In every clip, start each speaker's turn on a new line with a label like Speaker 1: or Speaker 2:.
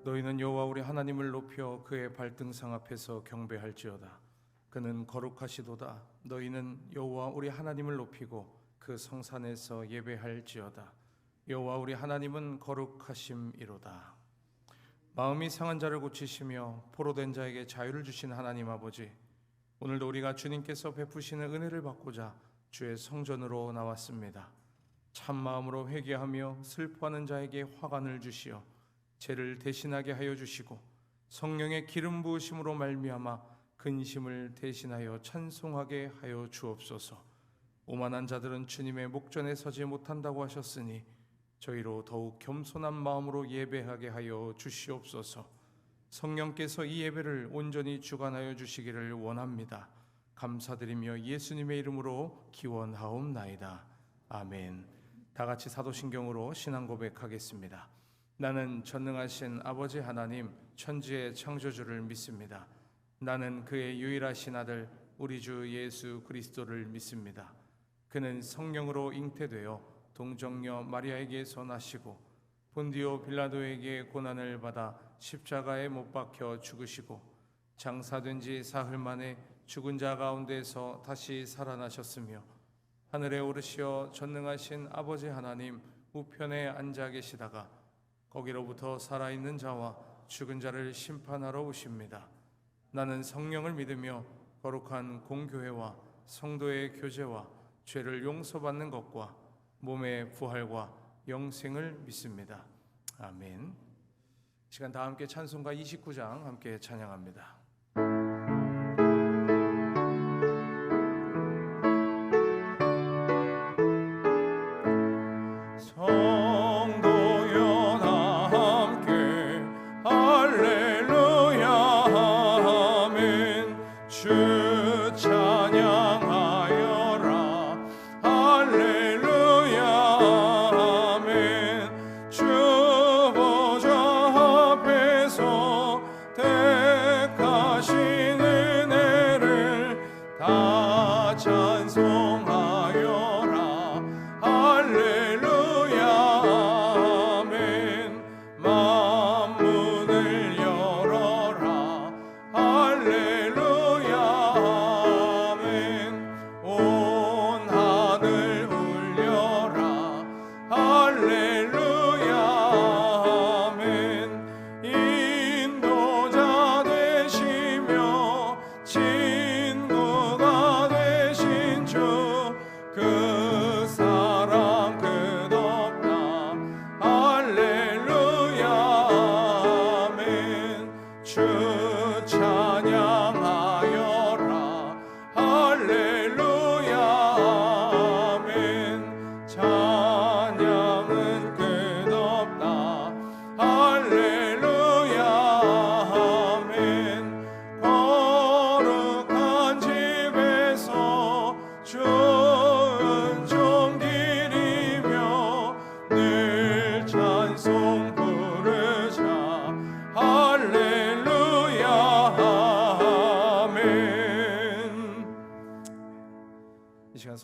Speaker 1: 너희는 여호와 우리 하나님을 높여 그의 발등상 앞에서 경배할지어다. 그는 거룩하시도다. 너희는 여호와 우리 하나님을 높이고 그 성산에서 예배할지어다. 여호와 우리 하나님은 거룩하심이로다. 마음이 상한 자를 고치시며 포로된 자에게 자유를 주신 하나님 아버지, 오늘도 우리가 주님께서 베푸시는 은혜를 받고자 주의 성전으로 나왔습니다. 참 마음으로 회개하며 슬퍼하는 자에게 화관을 주시어 죄를 대신하게 하여 주시고 성령의 기름 부으심으로 말미암아 근심을 대신하여 찬송하게 하여 주옵소서. 오만한 자들은 주님의 목전에 서지 못한다고 하셨으니 저희로 더욱 겸손한 마음으로 예배하게 하여 주시옵소서. 성령께서 이 예배를 온전히 주관하여 주시기를 원합니다. 감사드리며 예수님의 이름으로 기원하옵나이다. 아멘. 다 같이 사도신경으로 신앙 고백하겠습니다. 나는 전능하신 아버지 하나님 천지의 창조주를 믿습니다. 나는 그의 유일하신 아들 우리 주 예수 그리스도를 믿습니다. 그는 성령으로 잉태되어 동정녀 마리아에게서 나시고 본디오 빌라도에게 고난을 받아 십자가에 못 박혀 죽으시고 장사된 지 사흘 만에 죽은 자 가운데서 다시 살아나셨으며 하늘에 오르시어 전능하신 아버지 하나님 우편에 앉아 계시다가 거기로부터 살아있는 자와 죽은 자를 심판하러 오십니다. 나는 성령을 믿으며 거룩한 공교회와 성도의 교제와 죄를 용서받는 것과 몸의 부활과 영생을 믿습니다. 아멘. 시간 다 함께 찬송가 29장 함께 찬양합니다.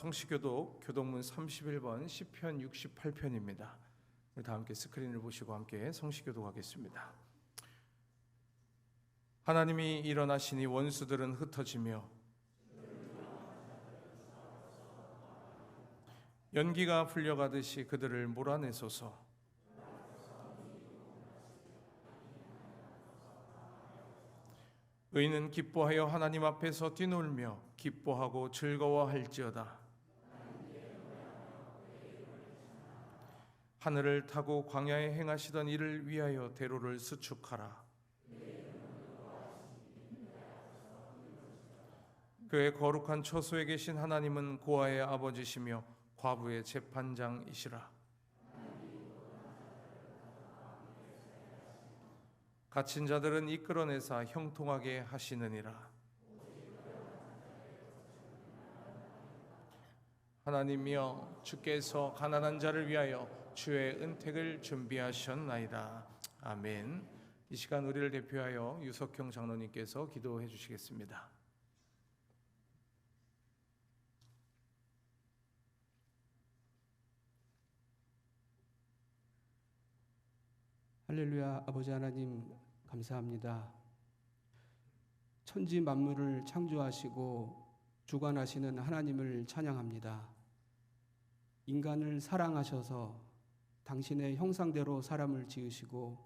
Speaker 1: 성시교독 교독문 31번 시편 68편입니다. 다 함께 스크린을 보시고 함께 성시교독하겠습니다. 하나님이 일어나시니 원수들은 흩어지며 연기가 풀려가듯이 그들을 몰아내소서. 의인은 기뻐하여 하나님 앞에서 뛰놀며 기뻐하고 즐거워할지어다. 하늘을 타고 광야에 행하시던 이를 위하여 대로를 수축하라. 그의 거룩한 처소에 계신 하나님은 고아의 아버지시며 과부의 재판장이시라. 갇힌 자들은 이끌어내사 형통하게 하시느니라. 하나님이여, 주께서 가난한 자를 위하여 주의 은택을 준비하셨나이다. 아멘. 이 시간 우리를 대표하여 유석형 장로님께서 기도해 주시겠습니다.
Speaker 2: 할렐루야. 아버지 하나님 감사합니다. 천지 만물을 창조하시고 주관하시는 하나님을 찬양합니다. 인간을 사랑하셔서 당신의 형상대로 사람을 지으시고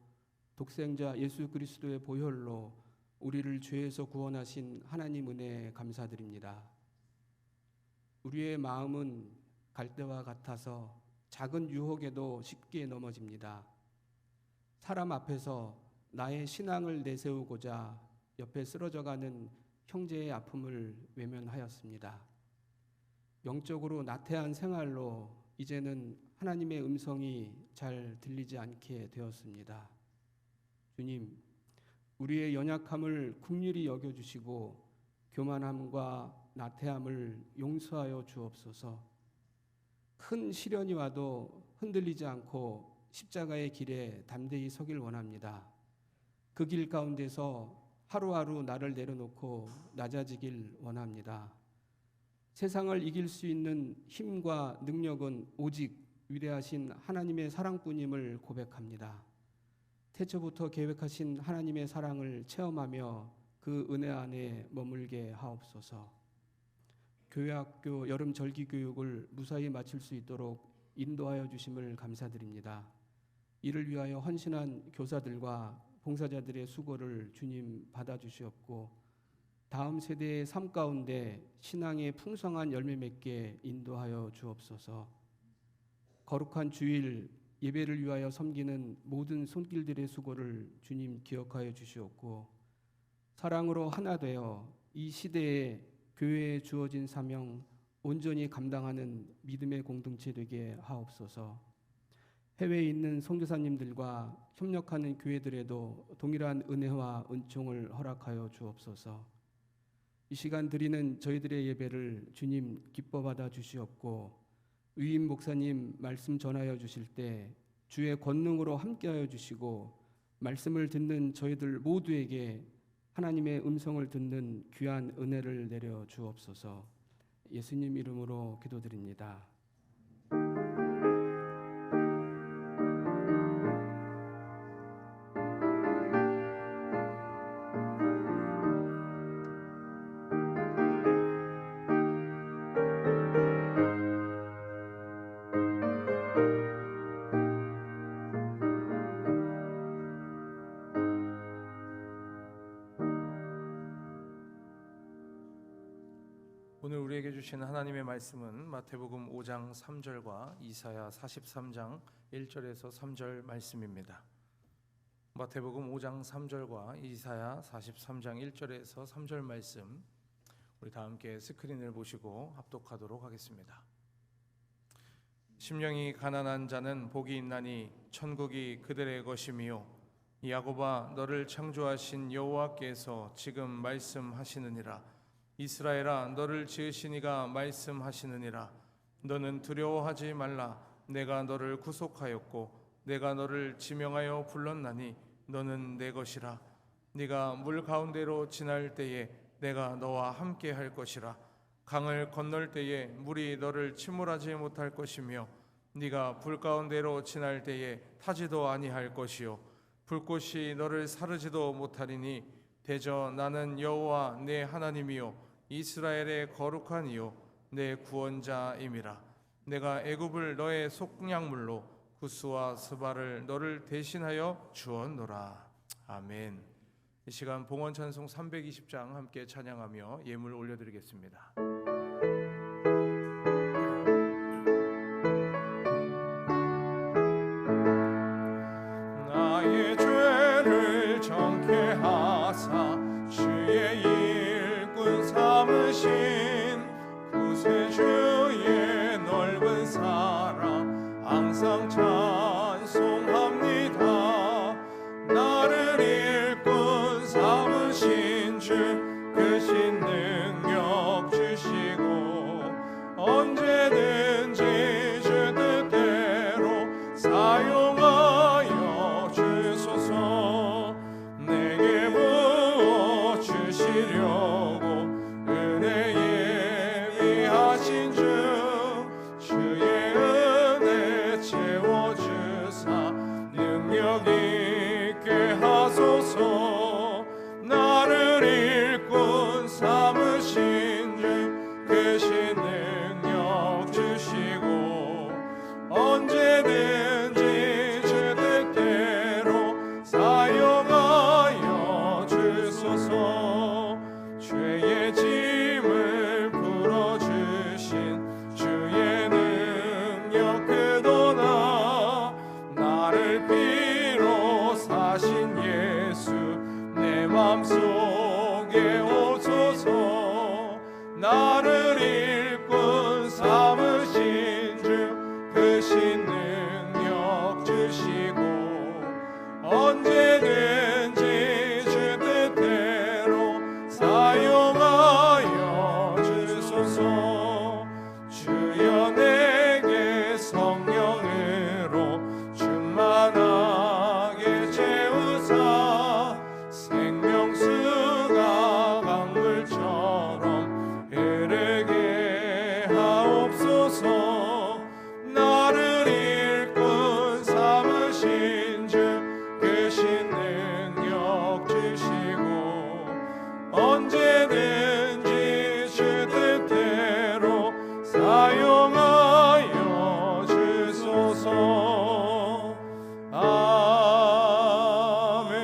Speaker 2: 독생자 예수 그리스도의 보혈로 우리를 죄에서 구원하신 하나님 은혜에 감사드립니다. 우리의 마음은 갈대와 같아서 작은 유혹에도 쉽게 넘어집니다. 사람 앞에서 나의 신앙을 내세우고자 옆에 쓰러져가는 형제의 아픔을 외면하였습니다. 영적으로 나태한 생활로 이제는 하나님의 음성이 잘 들리지 않게 되었습니다. 주님, 우리의 연약함을 긍휼히 여겨주시고 교만함과 나태함을 용서하여 주옵소서. 큰 시련이 와도 흔들리지 않고 십자가의 길에 담대히 서길 원합니다. 그 길 가운데서 하루하루 나를 내려놓고 낮아지길 원합니다. 세상을 이길 수 있는 힘과 능력은 오직 위대하신 하나님의 사랑뿐임을 고백합니다. 태초부터 계획하신 하나님의 사랑을 체험하며 그 은혜 안에 머물게 하옵소서. 교회학교 여름 절기 교육을 무사히 마칠 수 있도록 인도하여 주심을 감사드립니다. 이를 위하여 헌신한 교사들과 봉사자들의 수고를 주님 받아주시옵고 다음 세대의 삶 가운데 신앙의 풍성한 열매 맺게 인도하여 주옵소서. 거룩한 주일 예배를 위하여 섬기는 모든 손길들의 수고를 주님 기억하여 주시옵고 사랑으로 하나 되어 이 시대에 교회에 주어진 사명 온전히 감당하는 믿음의 공동체 되게 하옵소서. 해외에 있는 선교사님들과 협력하는 교회들에도 동일한 은혜와 은총을 허락하여 주옵소서. 이 시간 드리는 저희들의 예배를 주님 기뻐 받아 주시옵고 위임 목사님 말씀 전하여 주실 때 주의 권능으로 함께하여 주시고 말씀을 듣는 저희들 모두에게 하나님의 음성을 듣는 귀한 은혜를 내려 주옵소서. 예수님 이름으로 기도드립니다.
Speaker 1: 오늘 우리에게 주신 하나님의 말씀은 마태복음 5장 3절과 이사야 43장 1절에서 3절 말씀입니다. 마태복음 5장 3절과 이사야 43장 1절에서 3절 말씀 우리 다 함께 스크린을 보시고 합독하도록 하겠습니다. 심령이 가난한 자는 복이 있나니 천국이 그들의 것이미요 야곱아 너를 창조하신 여호와께서 지금 말씀하시느니라. 이스라엘아 너를 지으신 이가 말씀하시느니라. 너는 두려워하지 말라. 내가 너를 구속하였고 내가 너를 지명하여 불렀나니 너는 내 것이라. 네가 물 가운데로 지날 때에 내가 너와 함께 할 것이라. 강을 건널 때에 물이 너를 침몰하지 못할 것이며 네가 불 가운데로 지날 때에 타지도 아니할 것이요 불꽃이 너를 사르지도 못하리니 대저 나는 여호와 내 하나님이요 이스라엘의 거룩한 이요 내 구원자임이라. 내가 애굽을 너의 속량물로 구스와 스바를 너를 대신하여 주었노라. 아멘. 이 시간 봉헌 찬송 320장 함께 찬양하며 예물 올려드리겠습니다.
Speaker 3: 나의 죄를 정케 하사 주의 일꾼 삼으신 구세주의 넓은 사랑 항상 찬송합니다. 나를 일꾼 삼으신 주 크신 능력 주시고 언제든지 주 뜻대로 사용하여 주소서. 내게 부어 주시려고 은혜 예비하신 주 주의 은혜 채워주사 능력이 피로 사신 예수 내 맘속에 오소서. 나를 일꾼 삼으신 주 그 신 능력 주시고 언제든지 주 뜻대로 사용하여 주소서. 주여 내게 성령으로 충만하게 채우사 생명수가 강물처럼 흐르게 하옵소서. 나를 일꾼 삼으신 주 그 신 능력 주시고 언제든지 주 뜻대로 사용하여 주소서. 아멘.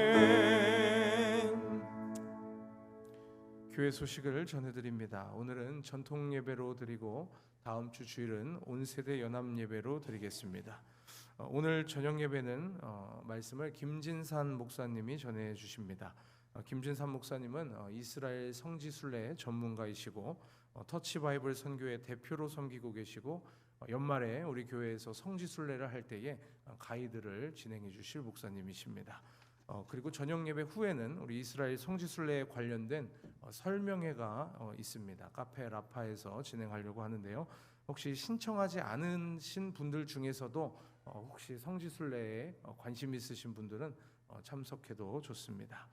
Speaker 1: 교회 소식을 전해드립니다. 오늘은 전통 예배로 드리고 다음 주 주일은 온 세대 연합 예배로 드리겠습니다. 오늘 저녁 예배는 말씀을 김진산 목사님이 전해 주십니다. 김진산 목사님은 이스라엘 성지순례 전문가이시고 터치 바이블 선교의 대표로 섬기고 계시고 연말에 우리 교회에서 성지순례를 할 때에 가이드를 진행해 주실 목사님이십니다. 그리고 저녁 예배 후에는 우리 이스라엘 성지순례에 관련된 설명회가 있습니다. 카페 라파에서 진행하려고 하는데요. 혹시 신청하지 않으신 분들 중에서도 혹시 성지순례에 관심 있으신 분들은 참석해도 좋습니다.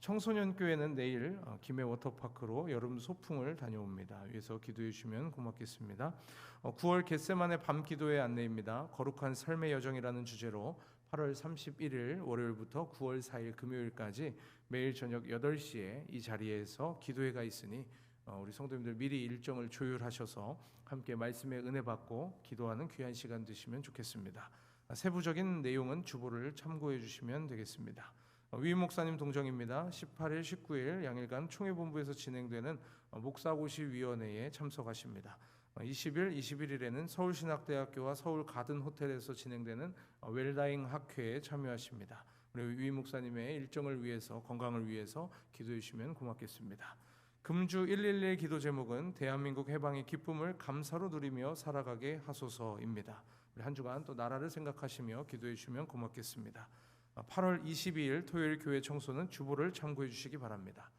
Speaker 1: 청소년 교회는 내일 김해 워터파크로 여름 소풍을 다녀옵니다. 위에서 기도해 주시면 고맙겠습니다. 9월 겟세마네 밤 기도회 안내입니다. 거룩한 삶의 여정이라는 주제로 8월 31일 월요일부터 9월 4일 금요일까지 매일 저녁 8시에 이 자리에서 기도회가 있으니 우리 성도님들 미리 일정을 조율하셔서 함께 말씀의 은혜 받고 기도하는 귀한 시간 되시면 좋겠습니다. 세부적인 내용은 주보를 참고해 주시면 되겠습니다. 위임 목사님 동정입니다. 18일, 19일 양일간 총회본부에서 진행되는 목사고시위원회에 참석하십니다. 20일, 21일에는 서울신학대학교와 서울가든호텔에서 진행되는 웰다잉 학회에 참여하십니다. 우리 위임 목사님의 일정을 위해서 건강을 위해서 기도해 주시면 고맙겠습니다. 금주 111 기도 제목은 대한민국 해방의 기쁨을 감사로 누리며 살아가게 하소서입니다. 우리 한 주간 또 나라를 생각하시며 기도해 주시면 고맙겠습니다. 8월 22일 토요일 교회 청소는 주보를 참고해 주시기 바랍니다.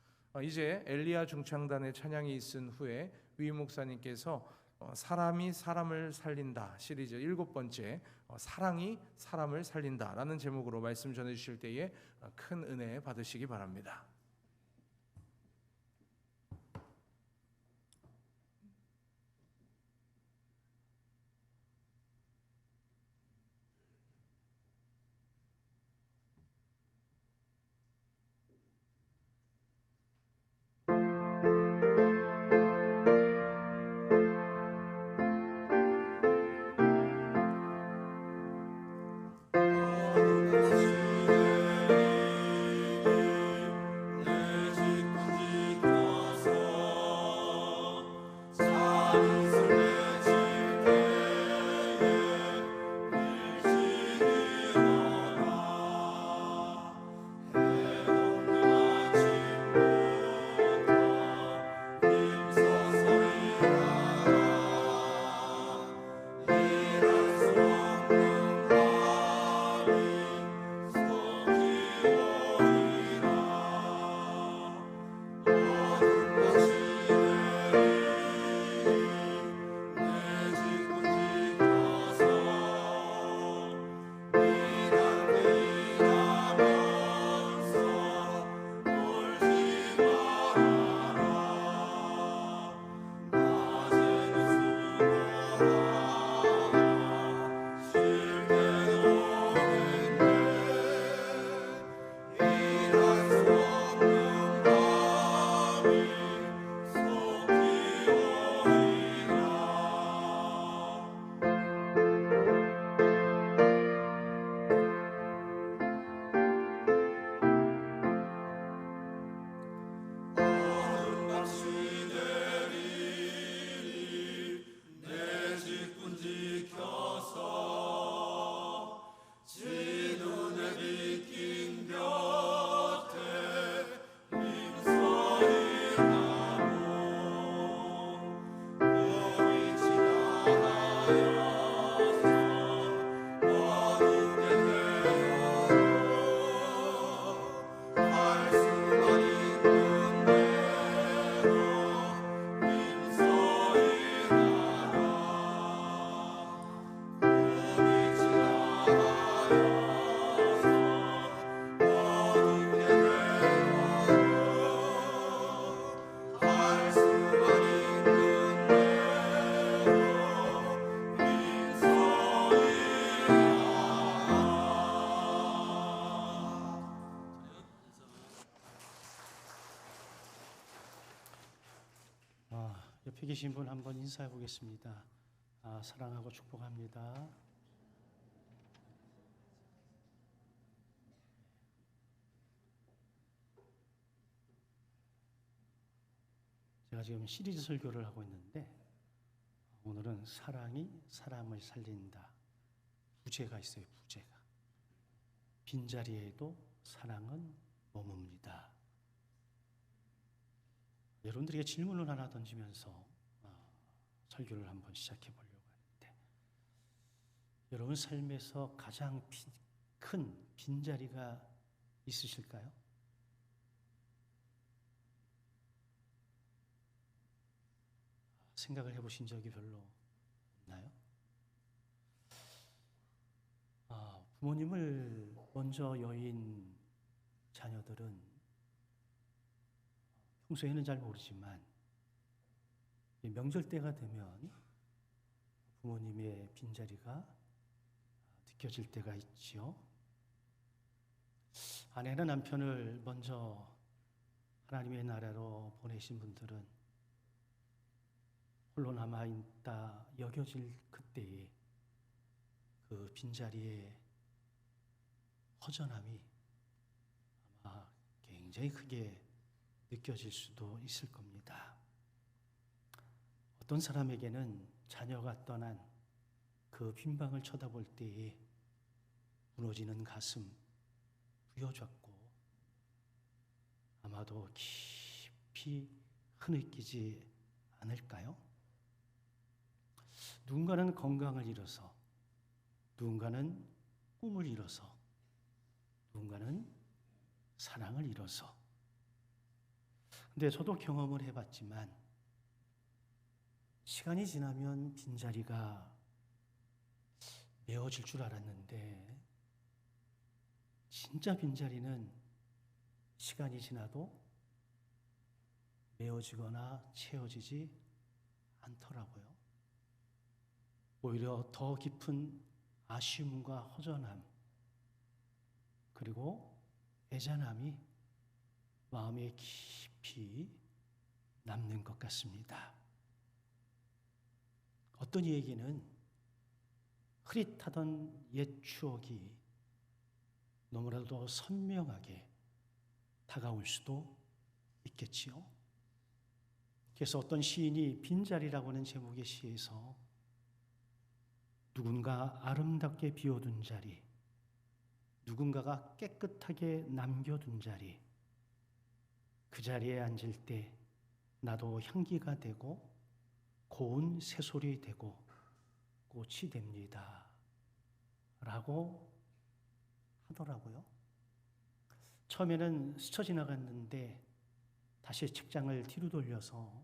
Speaker 1: 이제 엘리야 중창단의 찬양이 있은 후에 위임 목사님께서 사람이 사람을 살린다 시리즈 7번째 사랑이 사람을 살린다라는 제목으로 말씀 전해 주실 때에 큰 은혜 받으시기 바랍니다.
Speaker 4: 옆에 계신 분 한번 인사해 보겠습니다. 사랑하고 축복합니다. 제가 지금 시리즈 설교를 하고 있는데 오늘은 사랑이 사람을 살린다. 부제가 있어요. 부제가. 빈자리에도 사랑은 머뭅니다. 여러분들에게 질문을 하나 던지면서 설교를 한번 시작해 보려고 하는데, 여러분 삶에서 가장 큰 빈자리가 있으실까요? 생각을 해보신 적이 별로 없나요? 부모님을 먼저 여인 자녀들은 평소에는 잘 모르지만 명절 때가 되면 부모님의 빈자리가 느껴질 때가 있지요. 아내나 남편을 먼저 하나님의 나라로 보내신 분들은 홀로 남아있다 여겨질 그때에 그 빈자리의 허전함이 아마 굉장히 크게 느껴질 수도 있을 겁니다. 어떤 사람에게는 자녀가 떠난 그 빈방을 쳐다볼 때에 무너지는 가슴 부여잡고 아마도 깊이 흐느끼지 않을까요? 누군가는 건강을 잃어서, 누군가는 꿈을 잃어서, 누군가는 사랑을 잃어서. 근데 저도 경험을 해봤지만 시간이 지나면 빈자리가 메워질 줄 알았는데 진짜 빈자리는 시간이 지나도 메워지거나 채워지지 않더라고요. 오히려 더 깊은 아쉬움과 허전함 그리고 애잔함이 마음에 깊이 남는 것 같습니다. 어떤 이에게는 흐릿하던 옛 추억이 너무나도 선명하게 다가올 수도 있겠지요. 그래서 어떤 시인이 빈자리라고 하는 제목의 시에서 누군가 아름답게 비워둔 자리, 누군가가 깨끗하게 남겨둔 자리, 그 자리에 앉을 때 나도 향기가 되고 고운 새소리 되고 꽃이 됩니다 라고 하더라고요. 처음에는 스쳐 지나갔는데 다시 책장을 뒤로 돌려서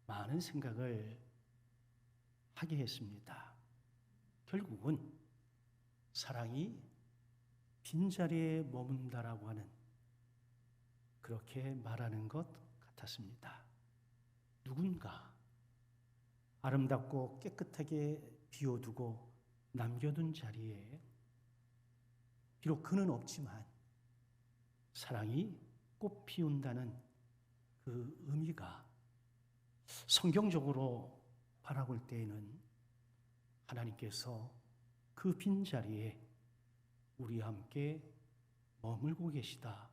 Speaker 4: 많은 생각을 하게 했습니다. 결국은 사랑이 빈자리에 머문다라고 하는 그렇게 말하는 것 같았습니다. 누군가 아름답고 깨끗하게 비워두고 남겨둔 자리에 비록 그는 없지만 사랑이 꽃 피운다는 그 의미가 성경적으로 바라볼 때에는 하나님께서 그 빈자리에 우리와 함께 머물고 계시다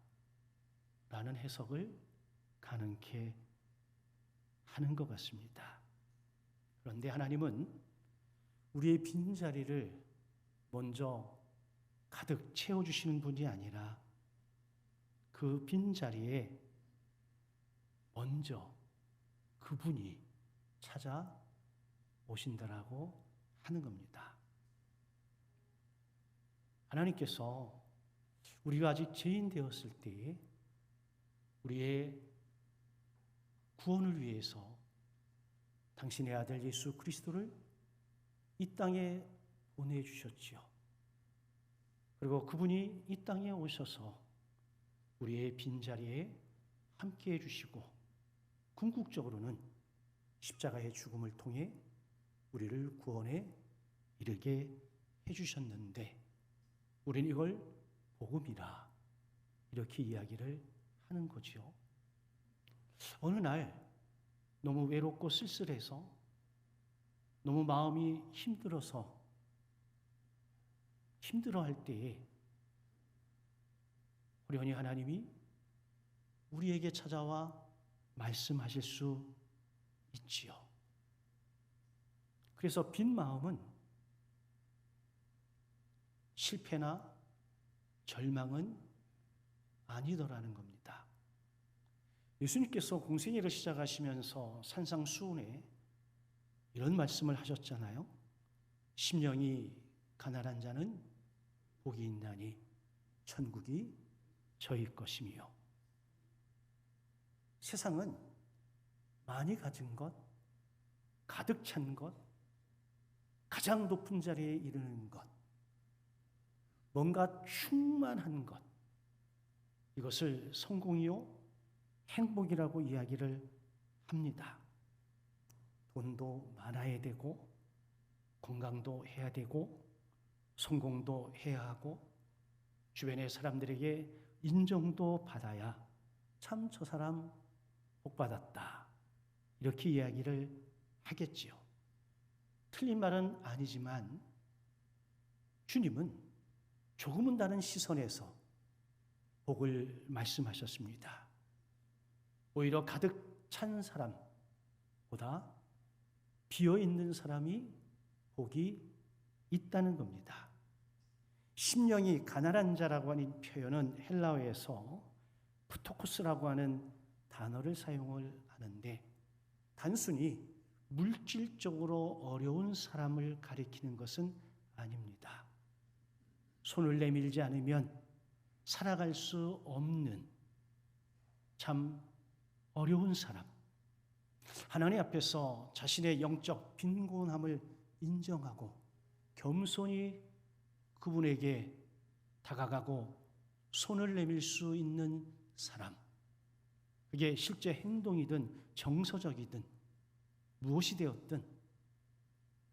Speaker 4: 라는 해석을 가능케 하는 것 같습니다. 그런데 하나님은 우리의 빈자리를 먼저 가득 채워주시는 분이 아니라 그 빈자리에 먼저 그분이 찾아오신다라고 하는 겁니다. 하나님께서 우리가 아직 죄인 되었을 때에 우리의 구원을 위해서 당신의 아들 예수 그리스도를 이 땅에 보내주셨지요. 그리고 그분이 이 땅에 오셔서 우리의 빈자리에 함께 해주시고 궁극적으로는 십자가의 죽음을 통해 우리를 구원에 이르게 해주셨는데 우리는 이걸 복음이라 이렇게 이야기를 하는 거지요. 어느 날 너무 외롭고 쓸쓸해서 너무 마음이 힘들어할 때에 호련히 하나님이 우리에게 찾아와 말씀하실 수 있지요. 그래서 빈 마음은 실패나 절망은 아니더라는 겁니다. 예수님께서 공생애를 시작하시면서 산상수훈에 이런 말씀을 하셨잖아요. 심령이 가난한 자는 복이 있나니 천국이 저희 것이며. 세상은 많이 가진 것, 가득 찬 것, 가장 높은 자리에 이르는 것, 뭔가 충만한 것, 이것을 성공이요 행복이라고 이야기를 합니다. 돈도 많아야 되고, 건강도 해야 되고, 성공도 해야 하고, 주변의 사람들에게 인정도 받아야 참 저 사람 복 받았다, 이렇게 이야기를 하겠지요. 틀린 말은 아니지만 주님은 조금은 다른 시선에서 복을 말씀하셨습니다. 오히려 가득 찬 사람보다 비어있는 사람이 복이 있다는 겁니다. 심령이 가난한 자라고 하는 표현은 헬라어에서 프토코스라고 하는 단어를 사용을 하는데, 단순히 물질적으로 어려운 사람을 가리키는 것은 아닙니다. 손을 내밀지 않으면 살아갈 수 없는 참 어려운 사람, 하나님 앞에서 자신의 영적 빈곤함을 인정하고 겸손히 그분에게 다가가고 손을 내밀 수 있는 사람, 그게 실제 행동이든 정서적이든 무엇이 되었든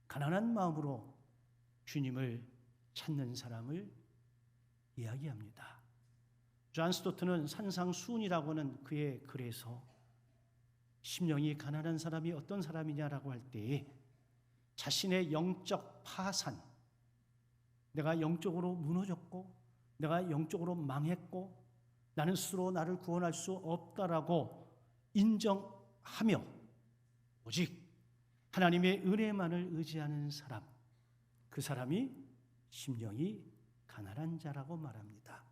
Speaker 4: 가난한 마음으로 주님을 찾는 사람을 이야기합니다. 존 스토트는 산상수훈이라고 하는 그의 글에서 심령이 가난한 사람이 어떤 사람이냐라고 할 때에 자신의 영적 파산, 내가 영적으로 무너졌고 내가 영적으로 망했고 나는 스스로 나를 구원할 수 없다라고 인정하며 오직 하나님의 은혜만을 의지하는 사람, 그 사람이 심령이 가난한 자라고 말합니다.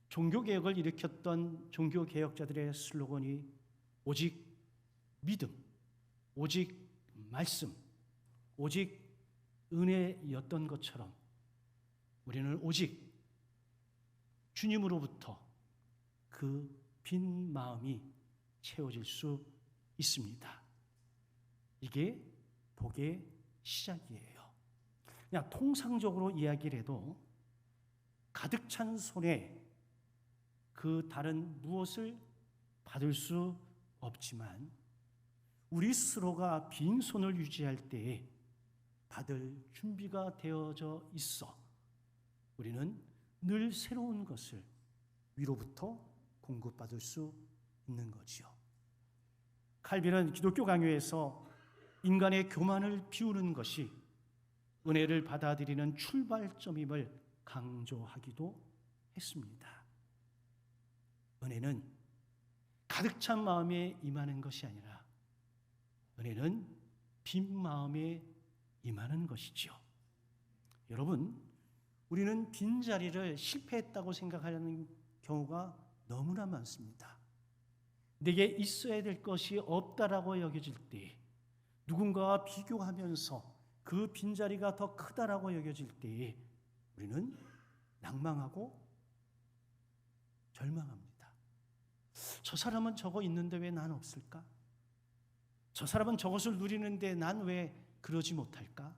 Speaker 4: 종교개혁을 일으켰던 종교개혁자들의 슬로건이 오직 믿음, 오직 말씀, 오직 은혜였던 것처럼 우리는 오직 주님으로부터 그 빈 마음이 채워질 수 있습니다. 이게 복의 시작이에요. 그냥 통상적으로 이야기를 해도 가득 찬 손에 그 다른 무엇을 받을 수 없지만 우리 스스로가 빈손을 유지할 때에 받을 준비가 되어져 있어 우리는 늘 새로운 것을 위로부터 공급받을 수 있는 거지요. 칼빈은 기독교 강요에서 인간의 교만을 비우는 것이 은혜를 받아들이는 출발점임을 강조하기도 했습니다. 은혜는 가득 찬 마음에 임하는 것이 아니라 은혜는 빈 마음에 임하는 것이지요. 여러분, 우리는 빈자리를 실패했다고 생각하는 경우가 너무나 많습니다. 내게 있어야 될 것이 없다라고 여겨질 때, 누군가와 비교하면서 그 빈자리가 더 크다라고 여겨질 때에 우리는 낭망하고 절망합니다. 저 사람은 저거 있는데 왜 난 없을까? 저 사람은 저것을 누리는데 난 왜 그러지 못할까?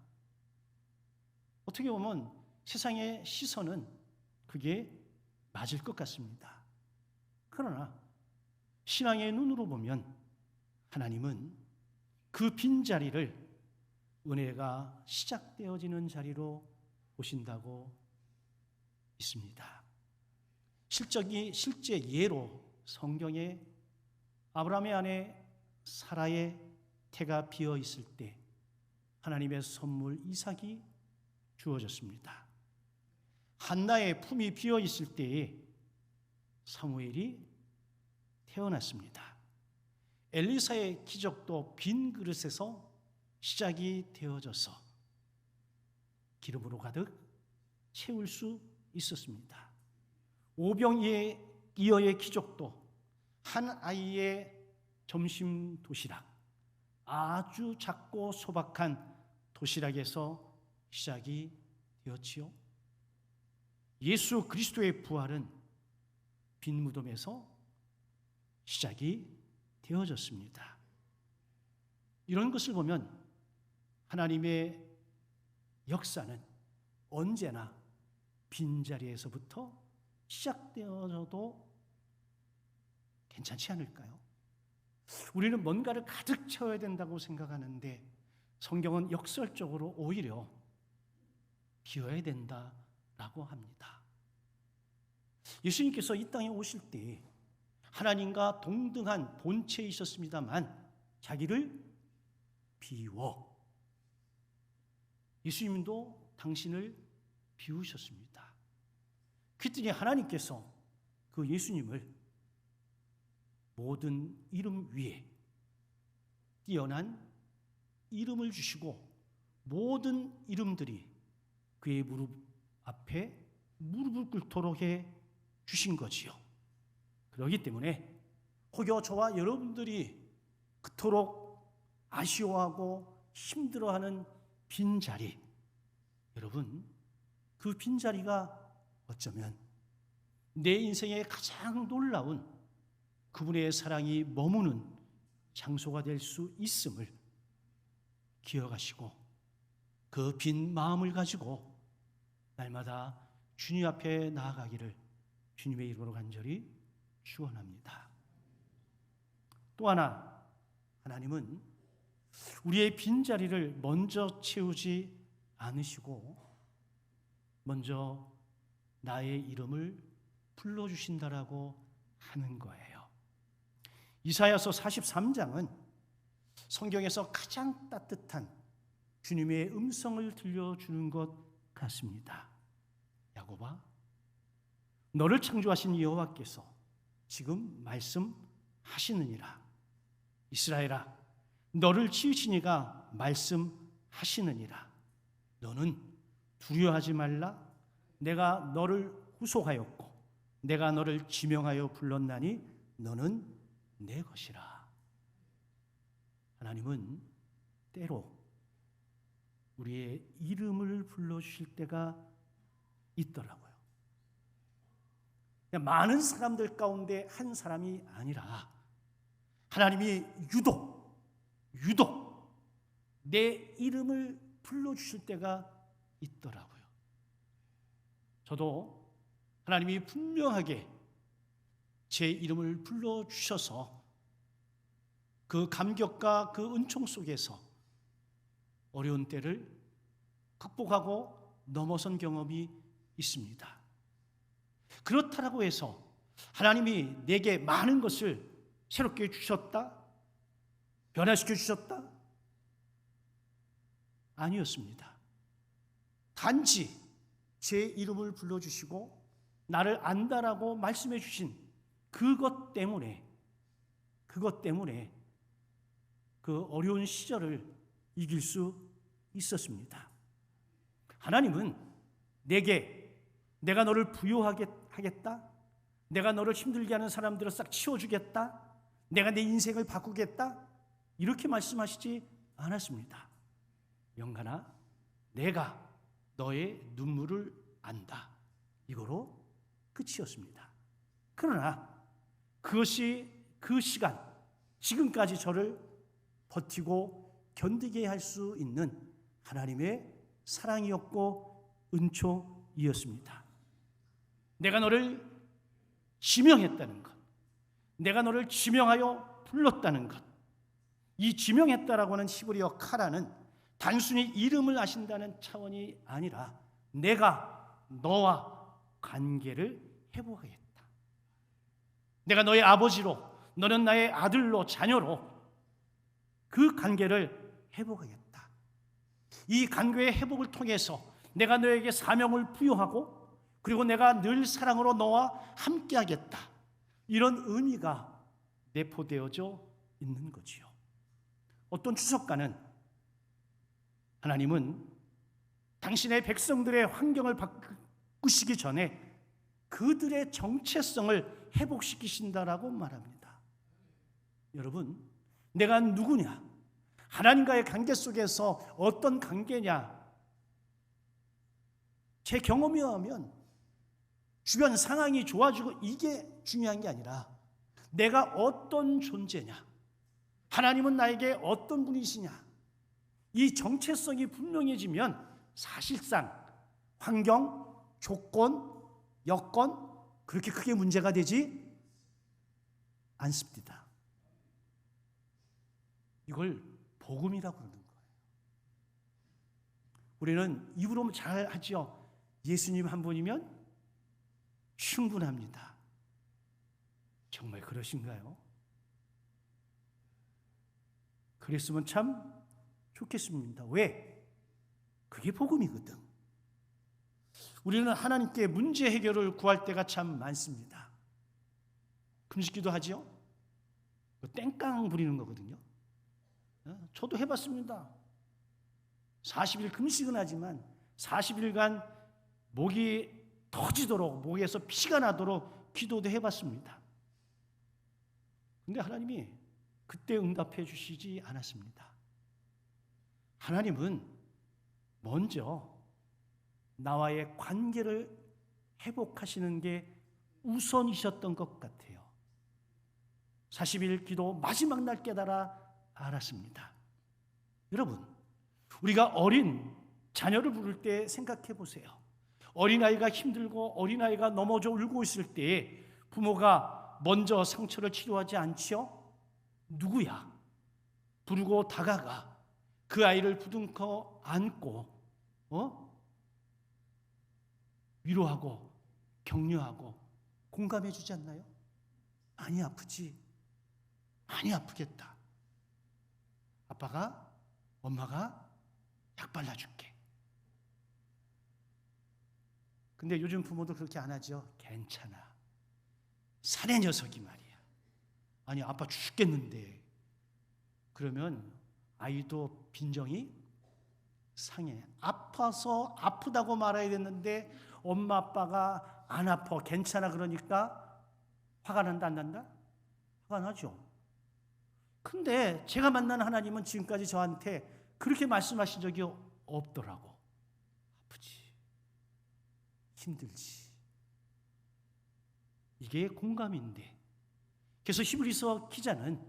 Speaker 4: 어떻게 보면 세상의 시선은 그게 맞을 것 같습니다. 그러나 신앙의 눈으로 보면 하나님은 그 빈자리를 은혜가 시작되어지는 자리로 보신다고 있습니다. 실제 예로 성경에 아브라함의 아내 사라의 태가 비어 있을 때 하나님의 선물 이삭이 주어졌습니다. 한나의 품이 비어 있을 때에 사무엘이 태어났습니다. 엘리사의 기적도 빈 그릇에서 시작이 되어져서 기름으로 가득 채울 수 있었습니다. 오병이어의 기적도 한 아이의 점심 도시락, 아주 작고 소박한 도시락에서 시작이 되었지요. 예수 그리스도의 부활은 빈 무덤에서 시작이 되어졌습니다. 이런 것을 보면 하나님의 역사는 언제나 빈자리에서부터 시작되어져도 괜찮지 않을까요? 우리는 뭔가를 가득 채워야 된다고 생각하는데 성경은 역설적으로 오히려 비워야 된다라고 합니다. 예수님께서 이 땅에 오실 때 하나님과 동등한 본체에 있었습니다만 자기를 비워, 예수님도 당신을 비우셨습니다. 그랬더니 하나님께서 그 예수님을 모든 이름 위에 뛰어난 이름을 주시고 모든 이름들이 그의 무릎 앞에 무릎을 꿇도록 해 주신 거지요. 그렇기 때문에 혹여 저와 여러분들이 그토록 아쉬워하고 힘들어하는 빈자리, 여러분 그 빈자리가 어쩌면 내 인생의 가장 놀라운 그분의 사랑이 머무는 장소가 될 수 있음을 기억하시고 그 빈 마음을 가지고 날마다 주님 앞에 나아가기를 주님의 이름으로 간절히 축원합니다. 또 하나, 하나님은 우리의 빈자리를 먼저 채우지 않으시고 먼저 나의 이름을 불러주신다라고 하는 거예요. 이사야서 43장은 성경에서 가장 따뜻한 주님의 음성을 들려주는 것 같습니다. 야곱아, 너를 창조하신 여호와께서 지금 말씀하시느니라. 이스라엘아, 너를 지으신 이가 말씀하시느니라. 너는 두려워하지 말라. 내가 너를 후속하였고 내가 너를 지명하여 불렀나니 너는 내 것이라. 하나님은 때로 우리의 이름을 불러주실 때가 있더라고요. 그냥 많은 사람들 가운데 한 사람이 아니라 하나님이 유독 내 이름을 불러주실 때가 있더라고요. 저도 하나님이 분명하게 제 이름을 불러주셔서 그 감격과 그 은총 속에서 어려운 때를 극복하고 넘어선 경험이 있습니다. 그렇다고 해서 하나님이 내게 많은 것을 새롭게 주셨다? 변화시켜 주셨다? 아니었습니다. 단지 제 이름을 불러주시고 나를 안다라고 말씀해 주신 그것 때문에 그 어려운 시절을 이길 수 있었습니다. 하나님은 내가 너를 부요하겠다, 내가 너를 힘들게 하는 사람들을 싹 치워주겠다, 내가 내 인생을 바꾸겠다, 이렇게 말씀하시지 않았습니다. 영간아, 내가 너의 눈물을 안다, 이거로 끝이었습니다. 그러나 그것이 그 시간, 지금까지 저를 버티고 견디게 할 수 있는 하나님의 사랑이었고 은총이었습니다. 내가 너를 지명했다는 것, 내가 너를 지명하여 불렀다는 것, 이 지명했다라고 하는 히브리어 카라는 단순히 이름을 아신다는 차원이 아니라 내가 너와 관계를 회복하겠다, 내가 너의 아버지로, 너는 나의 아들로, 자녀로 그 관계를 회복하겠다. 이 관계의 회복을 통해서 내가 너에게 사명을 부여하고 그리고 내가 늘 사랑으로 너와 함께하겠다. 이런 의미가 내포되어져 있는 거지요. 어떤 주석가는 하나님은 당신의 백성들의 환경을 바꾸시기 전에 그들의 정체성을 회복시키신다라고 말합니다. 여러분, 내가 누구냐? 하나님과의 관계 속에서 어떤 관계냐? 제 경험에 의하면 주변 상황이 좋아지고 이게 중요한 게 아니라 내가 어떤 존재냐? 하나님은 나에게 어떤 분이시냐? 이 정체성이 분명해지면 사실상 환경, 조건, 여건 그렇게 크게 문제가 되지 않습니다. 이걸 복음이라고 그러는 거예요. 우리는 입으로 잘 하죠. 예수님 한 분이면 충분합니다. 정말 그러신가요? 그랬으면 참 좋겠습니다. 왜? 그게 복음이거든. 우리는 하나님께 문제 해결을 구할 때가 참 많습니다. 금식기도 하죠. 땡깡 부리는 거거든요. 저도 해봤습니다. 40일 금식은 하지만 40일간 목이 터지도록 목에서 피가 나도록 기도도 해봤습니다. 근데 하나님이 그때 응답해 주시지 않았습니다. 하나님은 먼저 나와의 관계를 회복하시는 게 우선이셨던 것 같아요. 40일 기도 마지막 날 깨달아 알았습니다. 여러분, 우리가 어린 자녀를 부를 때 생각해 보세요. 어린아이가 힘들고 어린아이가 넘어져 울고 있을 때 부모가 먼저 상처를 치료하지 않지요? 누구야? 부르고 다가가 그 아이를 부둥켜 안고 위로하고 격려하고 공감해 주지 않나요? 많이 아프지? 많이 아프겠다. 아빠가 엄마가 약 발라줄게. 근데 요즘 부모도 그렇게 안 하죠. 괜찮아. 사내 녀석이 말이야. 아니 아빠 죽겠는데. 그러면 아이도 빈정이 상해. 아파서 아프다고 말해야 됐는데 엄마 아빠가 안 아파 괜찮아 그러니까 화가 난다 안 난다? 화가 나죠. 근데 제가 만난 하나님은 지금까지 저한테 그렇게 말씀하신 적이 없더라고. 아프지. 힘들지. 이게 공감인데. 그래서 히브리서 기자는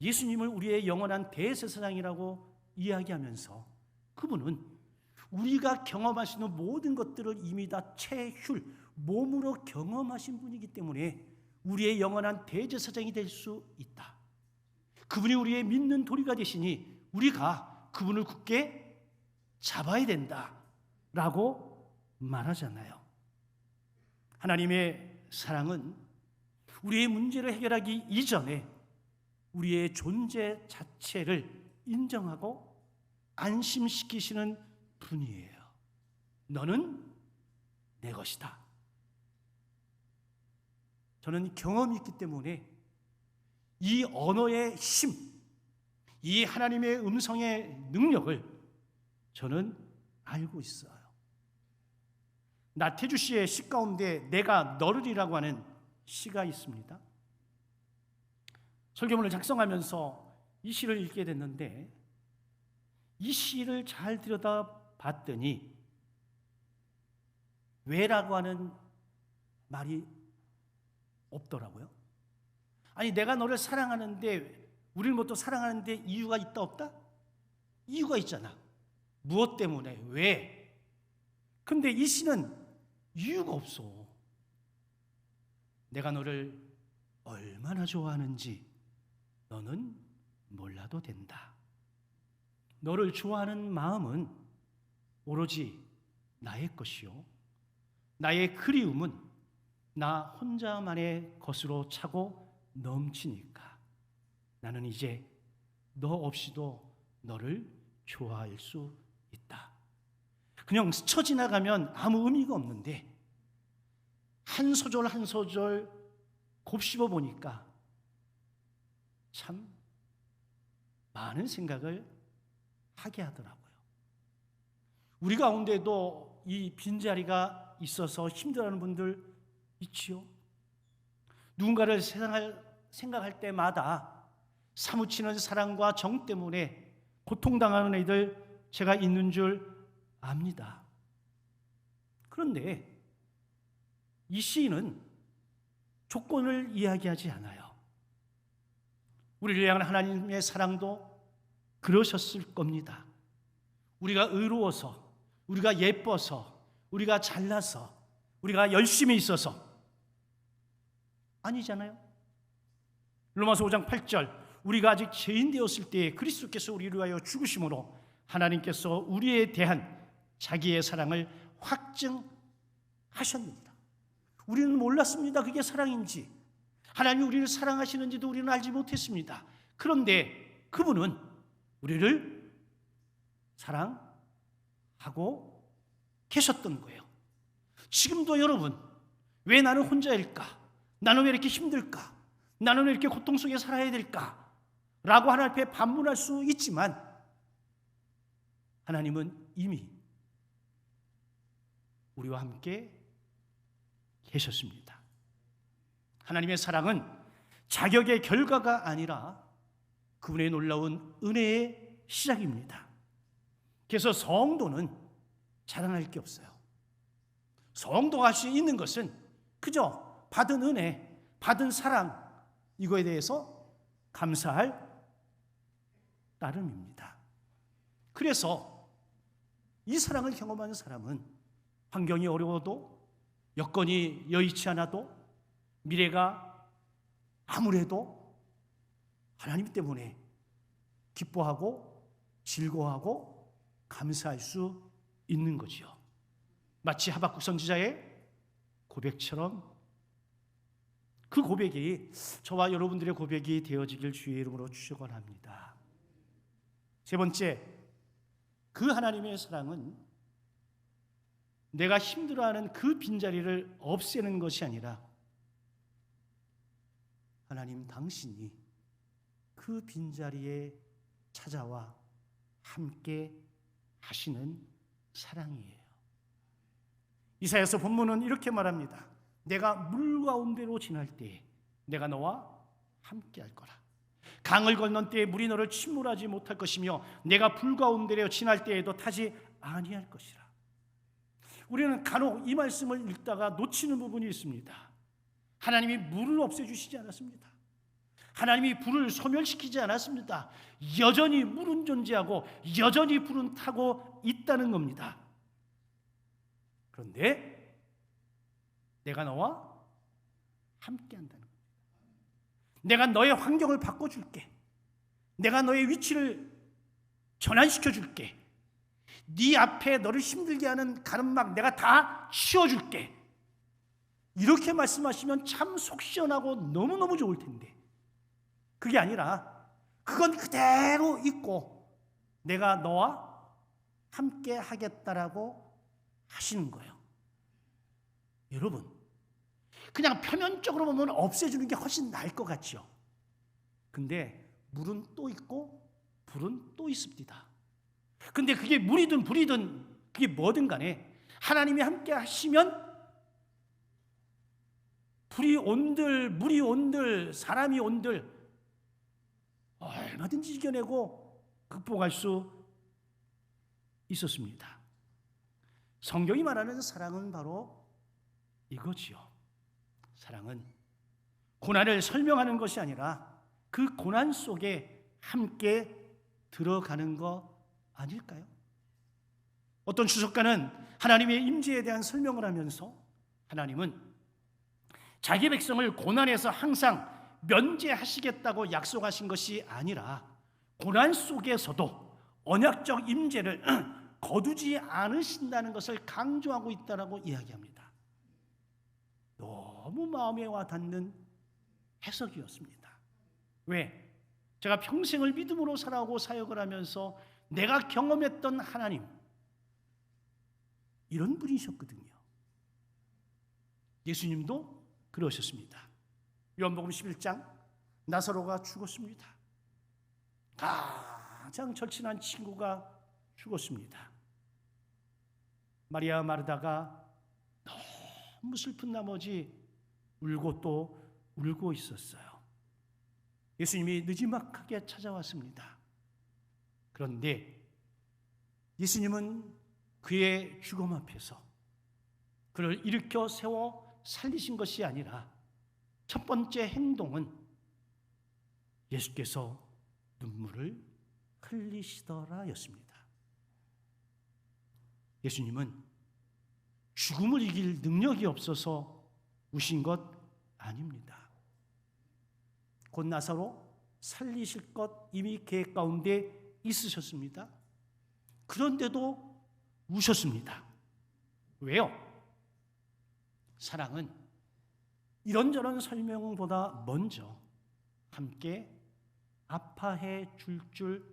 Speaker 4: 예수님을 우리의 영원한 대제사장이라고 이야기하면서 그분은 우리가 경험할 수 있는 모든 것들을 이미 다 체휼, 몸으로 경험하신 분이기 때문에 우리의 영원한 대제사장이 될 수 있다. 그분이 우리의 믿는 도리가 되시니 우리가 그분을 굳게 잡아야 된다라고 말하잖아요. 하나님의 사랑은 우리의 문제를 해결하기 이전에 우리의 존재 자체를 인정하고 안심시키시는 분이에요. 너는 내 것이다. 저는 경험이 있기 때문에 이 언어의 힘, 이 하나님의 음성의 능력을 저는 알고 있어요. 나태주 씨의 시 가운데 내가 너를이라고 하는 시가 있습니다. 설교문을 작성하면서 이 시를 읽게 됐는데 이 시를 잘 들여다봤더니 왜라고 하는 말이 없더라고요. 아니 내가 너를 사랑하는데 우리를 뭐 또 사랑하는데 이유가 있다 없다? 이유가 있잖아. 무엇 때문에? 왜? 근데 이 시는 이유가 없어. 내가 너를 얼마나 좋아하는지 너는 몰라도 된다. 너를 좋아하는 마음은 오로지 나의 것이요. 나의 그리움은 나 혼자만의 것으로 차고 넘치니까 나는 이제 너 없이도 너를 좋아할 수 있다. 그냥 스쳐 지나가면 아무 의미가 없는데 한 소절 한 소절 곱씹어 보니까 참 많은 생각을 하게 하더라고요. 우리 가운데도 이 빈자리가 있어서 힘들어하는 분들 있지요. 누군가를 생각할 때마다 사무치는 사랑과 정 때문에 고통당하는 애들 제가 있는 줄 압니다. 그런데 이 시인은 조건을 이야기하지 않아요. 우리를 향한 하나님의 사랑도 그러셨을 겁니다. 우리가 의로워서, 우리가 예뻐서, 우리가 잘나서, 우리가 열심히 있어서 아니잖아요. 로마서 5장 8절, 우리가 아직 죄인 되었을 때에 그리스도께서 우리를 위하여 죽으심으로 하나님께서 우리에 대한 자기의 사랑을 확증하셨습니다. 우리는 몰랐습니다. 그게 사랑인지, 하나님이 우리를 사랑하시는지도 우리는 알지 못했습니다. 그런데 그분은 우리를 사랑하고 계셨던 거예요. 지금도 여러분, 왜 나는 혼자일까? 나는 왜 이렇게 힘들까? 나는 왜 이렇게 고통 속에 살아야 될까? 라고 하나님 앞에 반문할 수 있지만 하나님은 이미 우리와 함께 계셨습니다. 하나님의 사랑은 자격의 결과가 아니라 그분의 놀라운 은혜의 시작입니다. 그래서 성도는 자랑할 게 없어요. 성도가 할 수 있는 것은 그저 받은 은혜, 받은 사랑, 이거에 대해서 감사할 따름입니다. 그래서 이 사랑을 경험하는 사람은 환경이 어려워도, 여건이 여의치 않아도, 미래가 아무래도 하나님 때문에 기뻐하고 즐거워하고 감사할 수 있는 거지요. 마치 하박국 선지자의 고백처럼 그 고백이 저와 여러분들의 고백이 되어지길 주의 이름으로 축원합니다. 세 번째, 그 하나님의 사랑은 내가 힘들어하는 그 빈자리를 없애는 것이 아니라 하나님 당신이 그 빈자리에 찾아와 함께 하시는 사랑이에요. 이사야서 본문은 이렇게 말합니다. 내가 물 가운데로 지날 때에 내가 너와 함께 할 거라. 강을 건넌 때에 물이 너를 침몰하지 못할 것이며 내가 불 가운데로 지날 때에도 타지 아니할 것이라. 우리는 간혹 이 말씀을 읽다가 놓치는 부분이 있습니다. 하나님이 물을 없애주시지 않았습니다. 하나님이 불을 소멸시키지 않았습니다. 여전히 물은 존재하고 여전히 불은 타고 있다는 겁니다. 그런데 내가 너와 함께 한다는 겁니다. 내가 너의 환경을 바꿔줄게. 내가 너의 위치를 전환시켜줄게. 네 앞에 너를 힘들게 하는 가름막 내가 다 치워줄게. 이렇게 말씀하시면 참 속 시원하고 너무너무 좋을 텐데 그게 아니라 그건 그대로 있고 내가 너와 함께 하겠다라고 하시는 거예요. 여러분, 그냥 표면적으로 보면 없애주는 게 훨씬 나을 것 같죠. 근데 물은 또 있고 불은 또 있습니다. 근데 그게 물이든 불이든 그게 뭐든 간에 하나님이 함께 하시면 불이 온들 물이 온들 사람이 온들 얼마든지 이겨내고 극복할 수 있었습니다. 성경이 말하는 사랑은 바로 이거지요. 사랑은 고난을 설명하는 것이 아니라 그 고난 속에 함께 들어가는 거 아닐까요? 어떤 주석가는 하나님의 임재에 대한 설명을 하면서 하나님은 자기 백성을 고난에서 항상 면제하시겠다고 약속하신 것이 아니라 고난 속에서도 언약적 임재를 거두지 않으신다는 것을 강조하고 있다고 이야기합니다. 너무 마음에 와닿는 해석이었습니다. 왜? 제가 평생을 믿음으로 살아오고 사역을 하면서 내가 경험했던 하나님, 이런 분이셨거든요. 예수님도 그러셨습니다. 요한복음 11장, 나사로가 죽었습니다. 가장 절친한 친구가 죽었습니다. 마리아 마르다가 너무 슬픈 나머지 울고 또 울고 있었어요. 예수님이 느지막하게 찾아왔습니다. 그런데 예수님은 그의 죽음 앞에서 그를 일으켜 세워 살리신 것이 아니라 첫 번째 행동은 예수께서 눈물을 흘리시더라였습니다. 예수님은 죽음을 이길 능력이 없어서 우신 것 아닙니다. 곧 나사로 살리실 것 이미 계획 가운데 있으셨습니다. 그런데도 우셨습니다. 왜요? 사랑은 이런저런 설명보다 먼저 함께 아파해 줄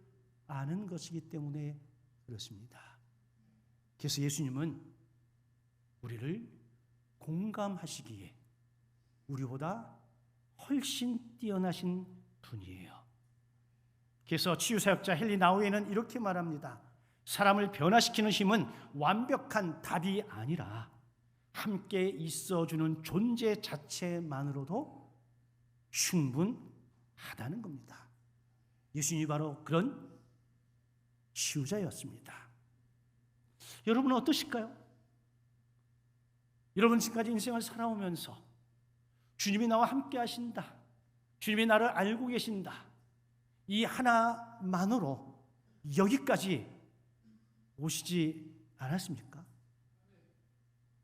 Speaker 4: 아는 것이기 때문에 그렇습니다. 그래서 예수님은 우리를 공감하시기에 우리보다 훨씬 뛰어나신 분이에요. 그래서 치유사역자 헨리 나우에는 이렇게 말합니다. 사람을 변화시키는 힘은 완벽한 답이 아니라 함께 있어주는 존재 자체만으로도 충분하다는 겁니다. 예수님이 바로 그런 치유자였습니다. 여러분은 어떠실까요? 여러분 지금까지 인생을 살아오면서 주님이 나와 함께 하신다, 주님이 나를 알고 계신다, 이 하나만으로 여기까지 오시지 않았습니까?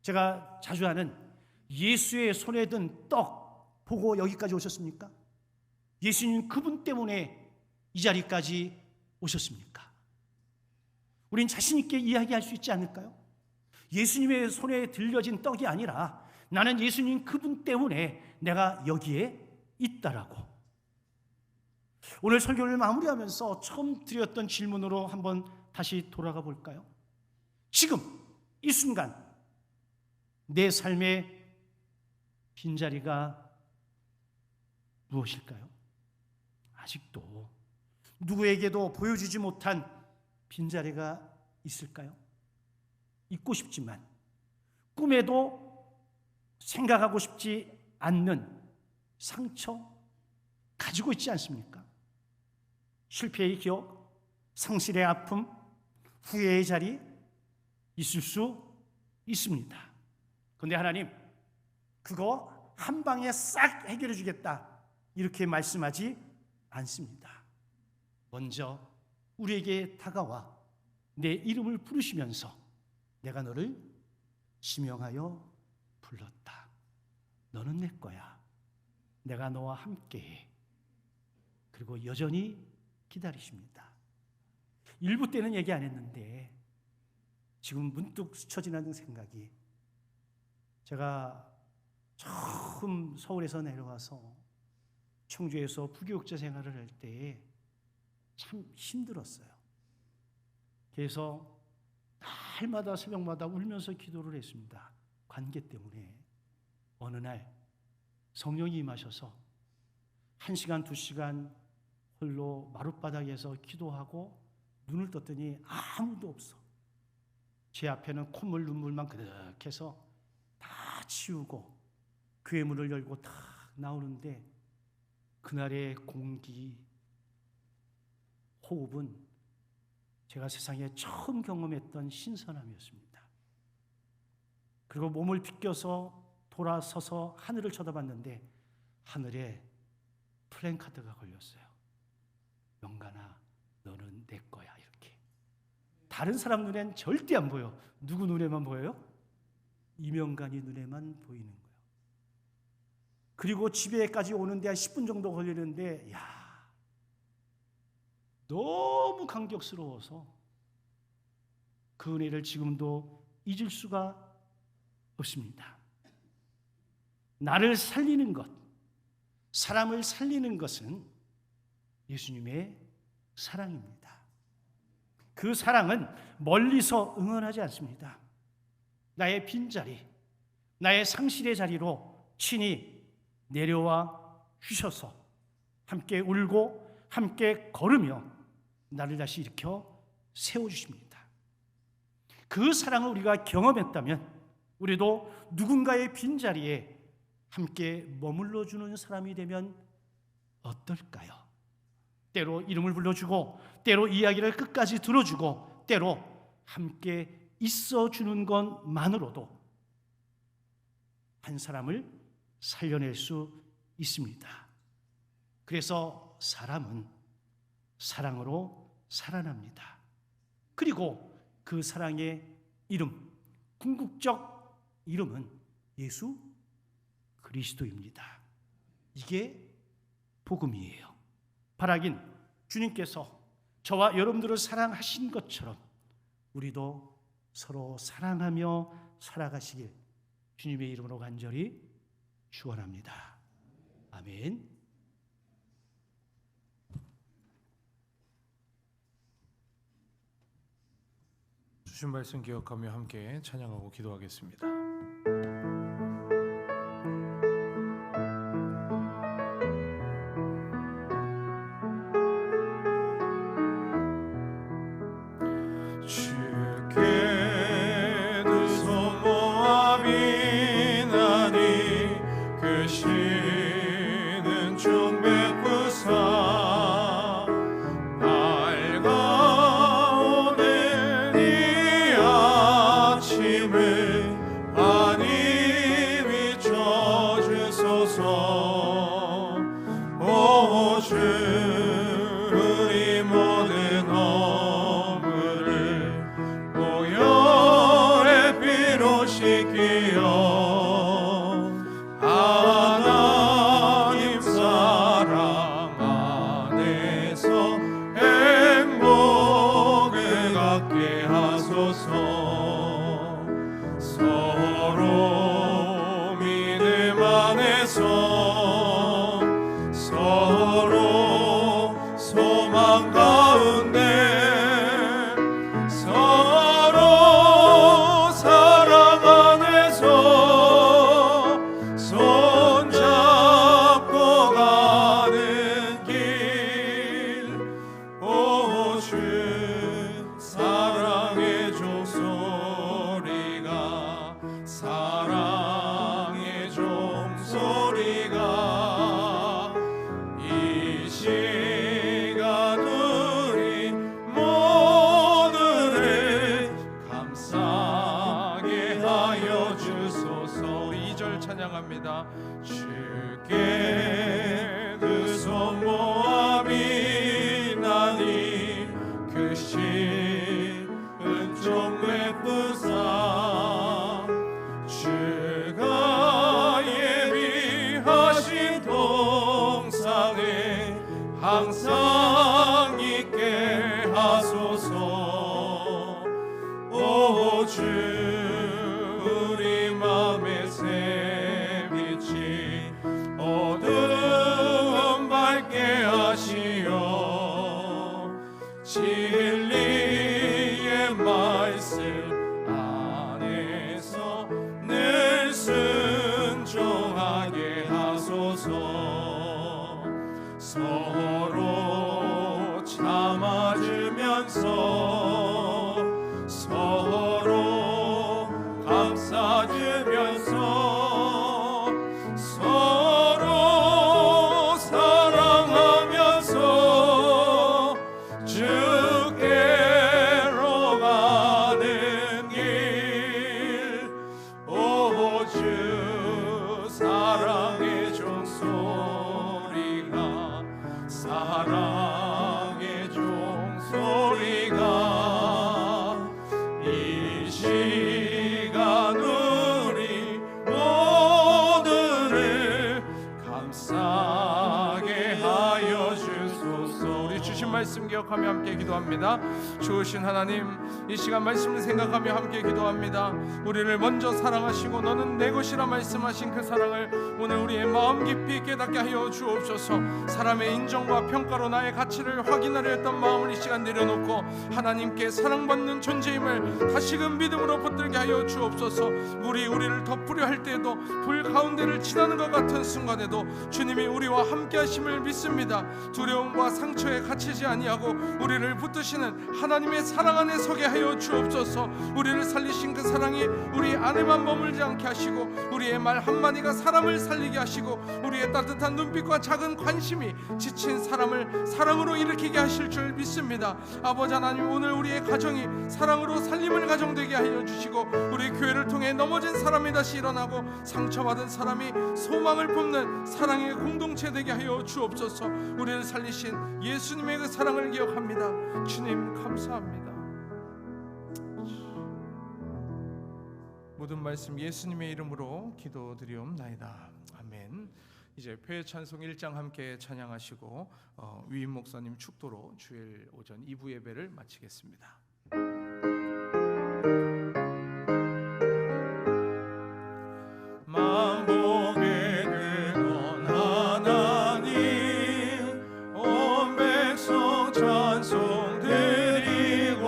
Speaker 4: 제가 자주 하는 예수의 손에 든 떡 보고 여기까지 오셨습니까? 예수님 그분 때문에 이 자리까지 오셨습니까? 우린 자신 있게 이야기할 수 있지 않을까요? 예수님의 손에 들려진 떡이 아니라 나는 예수님 그분 때문에 내가 여기에 있다라고. 오늘 설교를 마무리하면서 처음 드렸던 질문으로 한번 다시 돌아가 볼까요? 지금 이 순간 내 삶의 빈자리가 무엇일까요? 아직도 누구에게도 보여주지 못한 빈자리가 있을까요? 있고 싶지만 꿈에도 생각하고 싶지 않는 상처 가지고 있지 않습니까? 실패의 기억, 상실의 아픔, 후회의 자리 있을 수 있습니다. 그런데 하나님 그거 한 방에 싹 해결해 주겠다 이렇게 말씀하지 않습니다. 먼저 우리에게 다가와 내 이름을 부르시면서 내가 너를 지명하여 불렀다. 너는 내 거야. 내가 너와 함께해. 그리고 여전히 기다리십니다. 일부 때는 얘기 안 했는데 지금 문득 스쳐 지나는 생각이, 제가 처음 서울에서 내려와서 청주에서 부교육자 생활을 할 때에 참 힘들었어요. 그래서 날마다 새벽마다 울면서 기도를 했습니다. 관계 때문에. 어느 날 성령이 임하셔서 1시간, 2시간 홀로 마룻바닥에서 기도하고 눈을 떴더니 아무도 없어. 제 앞에는 콧물 눈물만 그득해서 다 치우고 교회 문을 열고 탁 나오는데 그날의 공기, 호흡은 제가 세상에 처음 경험했던 신선함이었습니다. 그리고 몸을 비껴서 돌아서서 하늘을 쳐다봤는데 하늘에 플랜카드가 걸렸어요. 영간아, 너는 내 거야. 이렇게. 다른 사람 눈엔 절대 안 보여. 누구 눈에만 보여요? 이명간이 눈에만 보이는 거예요. 그리고 집에까지 오는데 한 10분 정도 걸리는데 너무 감격스러워서 그 은혜를 지금도 잊을 수가 없습니다. 나를 살리는 것, 사람을 살리는 것은 예수님의 사랑입니다. 그 사랑은 멀리서 응원하지 않습니다. 나의 빈자리, 나의 상실의 자리로 친히 내려와 주셔서 함께 울고 함께 걸으며 나를 다시 일으켜 세워주십니다. 그 사랑을 우리가 경험했다면 우리도 누군가의 빈자리에 함께 머물러주는 사람이 되면 어떨까요? 때로 이름을 불러주고 때로 이야기를 끝까지 들어주고 때로 함께 있어주는 것만으로도 한 사람을 살려낼 수 있습니다. 그래서 사람은 사랑으로 살아납니다. 그리고 그 사랑의 이름, 궁극적 이름은 예수 그리스도입니다. 이게 복음이에요. 바라긴 주님께서 저와 여러분들을 사랑하신 것처럼 우리도 서로 사랑하며 살아가시길 주님의 이름으로 간절히 축원합니다. 아멘.
Speaker 1: 주신 말씀 기억하며 함께 찬양하고 기도하겠습니다.
Speaker 3: 주께 두 손 모아 비나니 그 시는 종 베푸사 밝아오는 이 아침을 많이 비춰주소서. 오 주 우리 모든 허물을 보혈의 피로 씻기어 하나님 사랑 안에서 행복을 갖게 하소서. 서로 믿음 안에서 서로 소망 가운데 서로 사랑 안에서 손잡고 가는 길. 오 주 사랑의 종소리가 사랑의 종소리가 이 시간 우리 모두를 감싸게 하여 주소서. 우리 2절 찬양합니다. 주께 두 손 모아 비나니 그 시은 종 베푸사 주가 예비하신 동상에 항상 있게 하소서. 오 주 우리 맘의 새 빛이 어두움 밝게 하시어 진리의 말씀 안에서 늘 순종하게 하소서. 서로 참아주면서 서로 감싸주면서 서로 사랑하면서 주께로 가는 길. 오 주 사랑의 종소리가 사랑의 종소리가 이 시간 우리 모두를 감싸게 하여 주소서.
Speaker 1: 우리 주신 말씀 기억하며 함께 기도합니다. 좋으신 하나님, 이 시간 말씀을 생각하며 함께 기도합니다. 우리를 먼저 사랑하시고 너는 내 것이라 말씀하신 그 사랑을 오늘 우리의 마음 깊이 깨닫게 하여 주옵소서. 사람의 인정과 평가로 나의 가치를 확인하려 했던 마음을 이 시간 내려놓고 하나님께 사랑받는 존재임을 다시금 믿음으로 붙들게 하여 주옵소서. 물이 우리를 덮으려 할 때에도 불 가운데를 지나는 것 같은 순간에도 주님이 우리와 함께 하심을 믿습니다. 두려움과 상처에 갇히지 아니하고 우리를 붙드시는 하나님의 사랑 안에 서게 하여 주옵소서. 우리를 살리신 그 사랑이 우리 안에만 머물지 않게 하시고 우리의 말 한마디가 사람을 살리게 하시고 우리의 따뜻한 눈빛과 작은 관심이 지친 사람을 사랑으로 일으키게 하실 줄 믿습니다. 아버지 하나님, 오늘 우리의 가정이 사랑으로 살림을 가정되게 하여 주시고 우리 교회를 통해 넘어진 사람이 다시 일어나고 상처받은 사람이 소망을 품는 사랑의 공동체 되게 하여 주옵소서. 우리를 살리신 예수님의 그 사랑을 기억합니다. 주님 감사합니다. 모든 말씀 예수님의 이름으로 기도드리옵나이다. 아멘. 이제 표의 찬송 1장 함께 찬양하시고 위임 목사님 축도로 주일 오전 2부 예배를 마치겠습니다.
Speaker 3: 만복의 근원 하나님 온 백성 찬송 드리고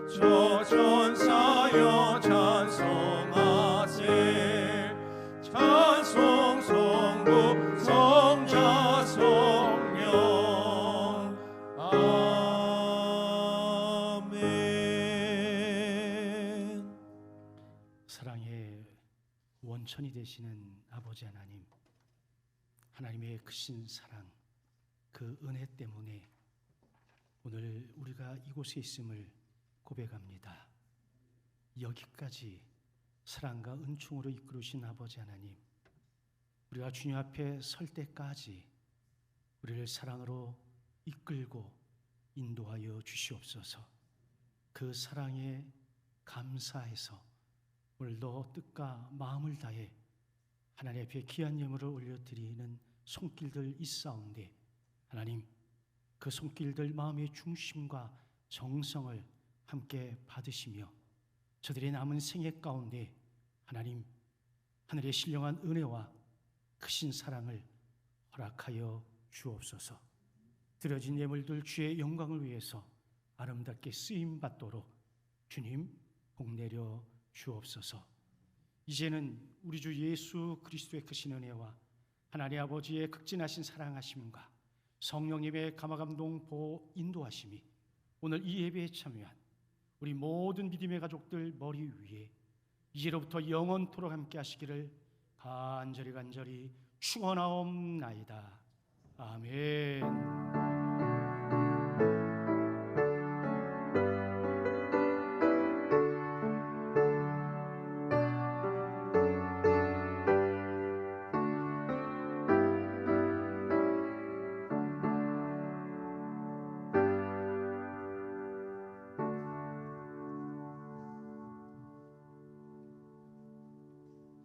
Speaker 3: 저 천사여 찬송하세. 찬송 성부 성자 성령 아멘.
Speaker 4: 사랑의 원천이 되시는 아버지 하나님, 하나님의 크신 사랑, 그 은혜 때문에 오늘 우리가 이곳에 있음을 고백합니다. 여기까지 사랑과 은총으로 이끌으신 아버지 하나님, 우리가 주님 앞에 설 때까지 우리를 사랑으로 이끌고 인도하여 주시옵소서. 그 사랑에 감사해서 오늘도 뜻과 마음을 다해 하나님 앞에 귀한 예물을 올려드리는 손길들 있사온데, 하나님 그 손길들 마음의 중심과 정성을 함께 받으시며 저들의 남은 생애 가운데 하나님 하늘의 신령한 은혜와 크신 사랑을 허락하여 주옵소서. 드려진 예물들 주의 영광을 위해서 아름답게 쓰임받도록 주님 복내려 주옵소서. 이제는 우리 주 예수 그리스도의 크신 은혜와 하나님 아버지의 극진하신 사랑하심과 성령님의 감화감동 보호 인도하심이 오늘 이 예배에 참여한 우리 모든 믿음의 가족들 머리 위에 이제로부터 영원토록 함께 하시기를 간절히 축원하옵나이다. 아멘.